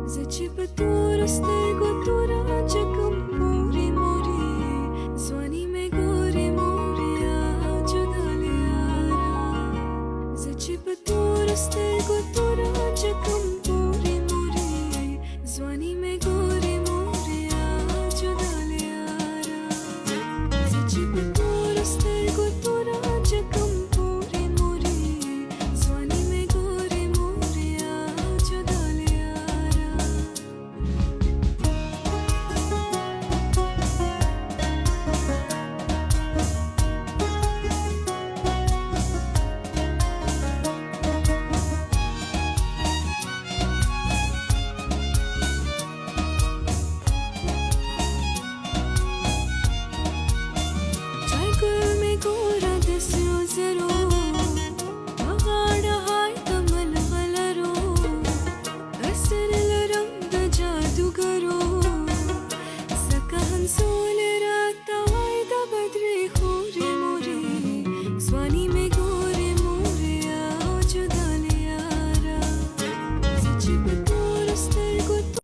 Zăcipătorul stegătura încercăm puri morie Zvani me gore moria judale ara Zăcipătorul stegătura încercăm puri morie Zvani me gore moria judale ara Zăcipătorul stegătura încercăm puri morie Zvani me gore moria judale ara Cycle में गोरा दस्यो जरो पहाड़ हाय कमल वलरो असरल रंग जादूगरो सकहन soul राता वायदा बद्रे खोरे मोरे स्वानी